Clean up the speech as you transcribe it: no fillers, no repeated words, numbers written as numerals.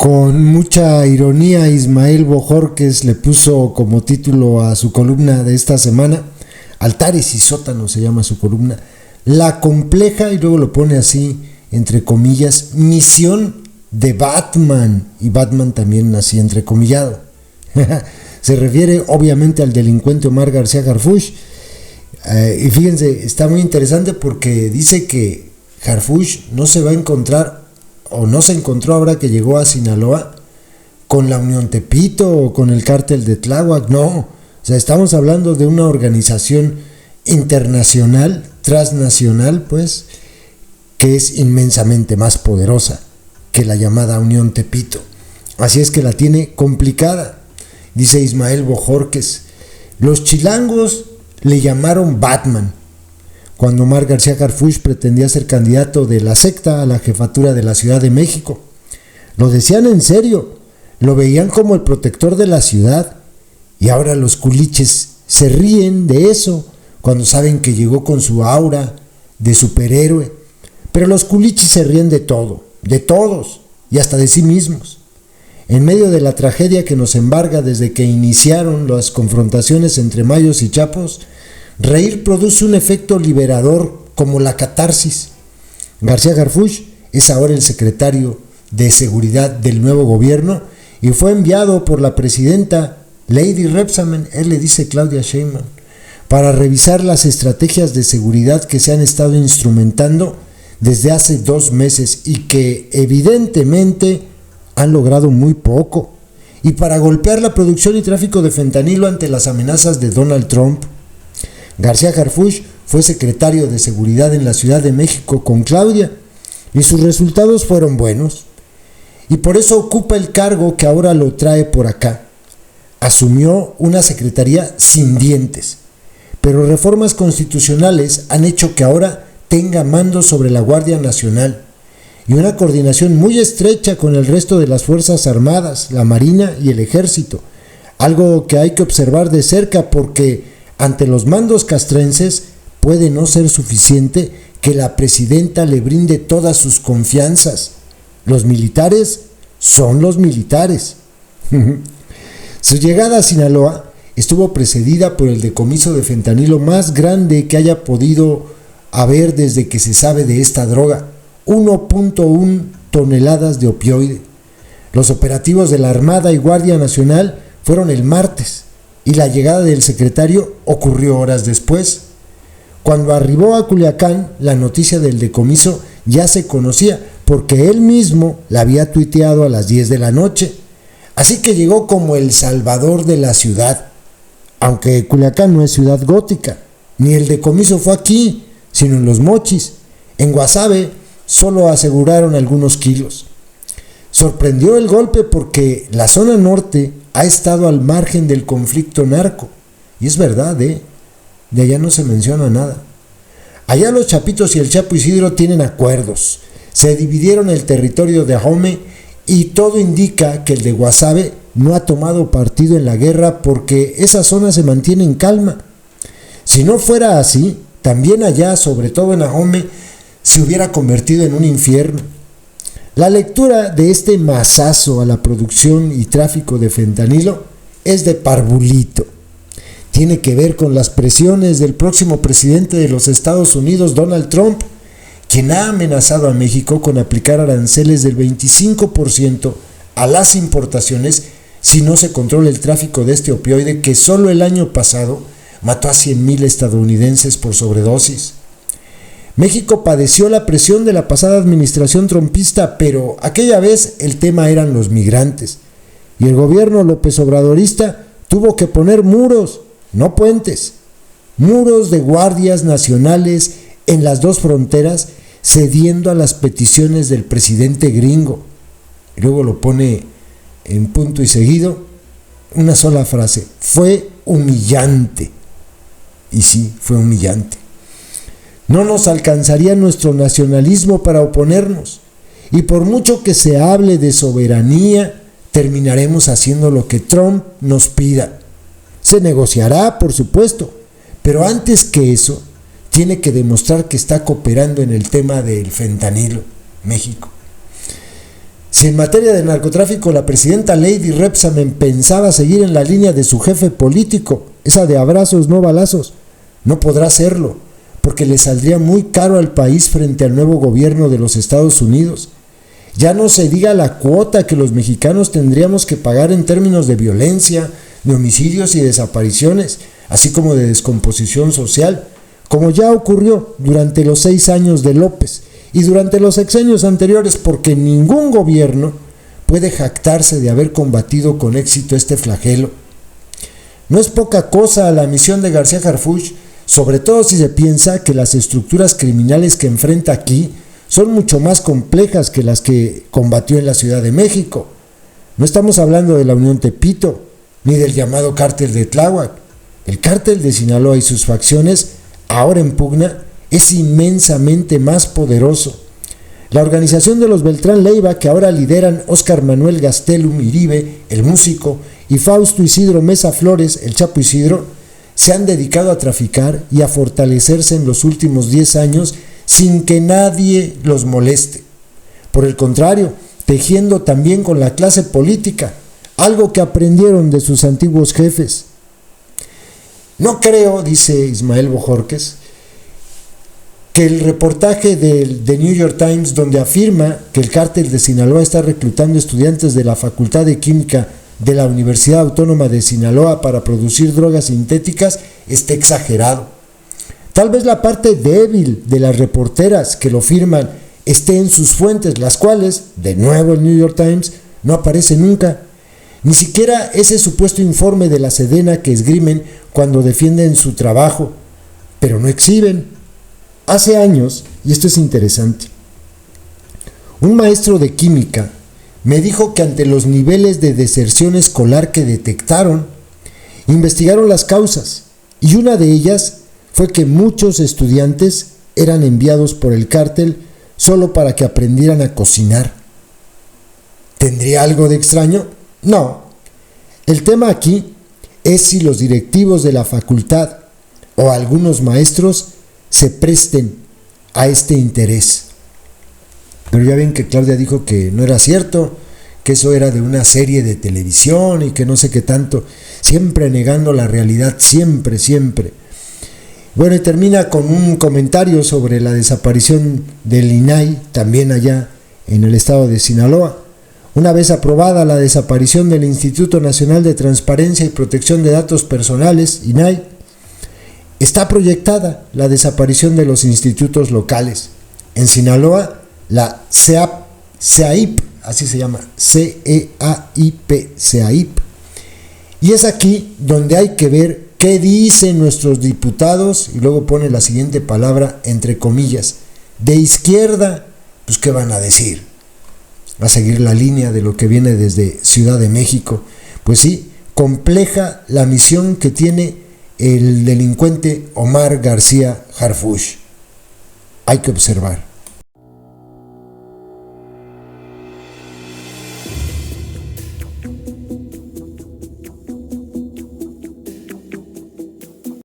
Con mucha ironía, Ismael Bojorquez le puso como título a su columna de esta semana, Altares y Sótanos se llama su columna, la compleja, y luego lo pone así, entre comillas, misión de Batman, y Batman también así entrecomillado. Se refiere obviamente al delincuente Omar García Harfuch, y fíjense, está muy interesante porque dice que Harfuch no se va a encontrar, o no se encontró ahora que llegó a Sinaloa, con la Unión Tepito o con el cártel de Tláhuac, no, o sea, estamos hablando de una organización internacional, transnacional, pues, que es inmensamente más poderosa que la llamada Unión Tepito. Así es que la tiene complicada. Dice Ismael Bojorquez, los chilangos le llamaron Batman cuando Omar García Harfuch pretendía ser candidato de la secta a la jefatura de la Ciudad de México. Lo decían en serio, lo veían como el protector de la ciudad, y ahora los culiches se ríen de eso cuando saben que llegó con su aura de superhéroe. Pero los culiches se ríen de todo, de todos y hasta de sí mismos. En medio de la tragedia que nos embarga desde que iniciaron las confrontaciones entre mayos y chapos, reír produce un efecto liberador como la catarsis. García Harfuch es ahora el secretario de Seguridad del nuevo gobierno y fue enviado por la presidenta Lady Rebsamen, él le dice Claudia Sheinbaum, para revisar las estrategias de seguridad que se han estado instrumentando desde hace 2 meses y que evidentemente han logrado muy poco, y para golpear la producción y tráfico de fentanilo ante las amenazas de Donald Trump. García Harfuch fue secretario de Seguridad en la Ciudad de México con Claudia y sus resultados fueron buenos, y por eso ocupa el cargo que ahora lo trae por acá. Asumió una secretaría sin dientes, pero reformas constitucionales han hecho que ahora tenga mando sobre la Guardia Nacional y una coordinación muy estrecha con el resto de las Fuerzas Armadas, la Marina y el Ejército, algo que hay que observar de cerca porque ante los mandos castrenses puede no ser suficiente que la presidenta le brinde todas sus confianzas. Los militares son los militares. Su llegada a Sinaloa estuvo precedida por el decomiso de fentanilo más grande que haya podido haber desde que se sabe de esta droga, 1.1 toneladas de opioide. Los operativos de la Armada y Guardia Nacional fueron el martes y la llegada del secretario ocurrió horas después. Cuando arribó a Culiacán, la noticia del decomiso ya se conocía porque él mismo la había tuiteado a las 10 de la noche. Así que llegó como el salvador de la ciudad, aunque Culiacán no es ciudad gótica, ni el decomiso fue aquí, sino en Los Mochis. En Guasave solo aseguraron algunos kilos. Sorprendió el golpe porque la zona norte ha estado al margen del conflicto narco, y es verdad, de allá no se menciona nada. Allá los Chapitos y el Chapo Isidro tienen acuerdos, se dividieron el territorio de Ahome y todo indica que el de Guasave no ha tomado partido en la guerra porque esa zona se mantiene en calma. Si no fuera así, también allá, sobre todo en Ahome, se hubiera convertido en un infierno. La lectura de este mazazo a la producción y tráfico de fentanilo es de parvulito. Tiene que ver con las presiones del próximo presidente de los Estados Unidos, Donald Trump, quien ha amenazado a México con aplicar aranceles del 25% a las importaciones si no se controla el tráfico de este opioide que solo el año pasado mató a 100,000 estadounidenses por sobredosis. México padeció la presión de la pasada administración trumpista, pero aquella vez el tema eran los migrantes, y el gobierno López Obradorista tuvo que poner muros, no puentes, muros de guardias nacionales en las 2 fronteras, cediendo a las peticiones del presidente gringo. Y luego lo pone en punto y seguido, una sola frase: fue humillante. Y sí, fue humillante. No nos alcanzaría nuestro nacionalismo para oponernos, y por mucho que se hable de soberanía, terminaremos haciendo lo que Trump nos pida. Se negociará, por supuesto, pero antes que eso, tiene que demostrar que está cooperando en el tema del fentanilo, México. Si en materia de narcotráfico la presidenta Lady Rebsamen pensaba seguir en la línea de su jefe político, esa de abrazos no balazos, no podrá hacerlo, porque le saldría muy caro al país frente al nuevo gobierno de los Estados Unidos. Ya no se diga la cuota que los mexicanos tendríamos que pagar en términos de violencia, de homicidios y desapariciones, así como de descomposición social, como ya ocurrió durante los 6 años de López y durante los sexenios anteriores, porque ningún gobierno puede jactarse de haber combatido con éxito este flagelo. No es poca cosa la misión de García Harfuch, sobre todo si se piensa que las estructuras criminales que enfrenta aquí son mucho más complejas que las que combatió en la Ciudad de México. No estamos hablando de la Unión Tepito, ni del llamado cártel de Tláhuac. El cártel de Sinaloa y sus facciones, ahora en pugna, es inmensamente más poderoso. La organización de los Beltrán Leiva, que ahora lideran Óscar Manuel Gastelum Iribe, el músico, y Fausto Isidro Mesa Flores, el Chapo Isidro, se han dedicado a traficar y a fortalecerse en los últimos 10 años sin que nadie los moleste. Por el contrario, tejiendo también con la clase política, algo que aprendieron de sus antiguos jefes. No creo, dice Ismael Bojorquez, que el reportaje del The New York Times, donde afirma que el cártel de Sinaloa está reclutando estudiantes de la Facultad de Química de la Universidad Autónoma de Sinaloa para producir drogas sintéticas, esté exagerado. Tal vez la parte débil de las reporteras que lo firman esté en sus fuentes, las cuales, de nuevo el New York Times, no aparece nunca. Ni siquiera ese supuesto informe de la Sedena que esgrimen cuando defienden su trabajo, pero no exhiben. Hace años, y esto es interesante, un maestro de química me dijo que ante los niveles de deserción escolar que detectaron, investigaron las causas, y una de ellas fue que muchos estudiantes eran enviados por el cártel solo para que aprendieran a cocinar. ¿Tendría algo de extraño? No. El tema aquí es si los directivos de la facultad o algunos maestros se presten a este interés. Pero ya ven que Claudia dijo que no era cierto, que eso era de una serie de televisión y que no sé qué tanto, siempre negando la realidad, siempre. Bueno, y termina con un comentario sobre la desaparición del INAI, también allá en el estado de Sinaloa. Una vez aprobada la desaparición del Instituto Nacional de Transparencia y Protección de Datos Personales, INAI, está proyectada la desaparición de los institutos locales. En Sinaloa, la CEAIP, así se llama, CEAIP, CEAIP. Y es aquí donde hay que ver qué dicen nuestros diputados, y luego pone la siguiente palabra entre comillas, de izquierda. Pues ¿qué van a decir? ¿Va a seguir la línea de lo que viene desde Ciudad de México? Pues sí, compleja la misión que tiene el delincuente Omar García Harfuch. Hay que observar.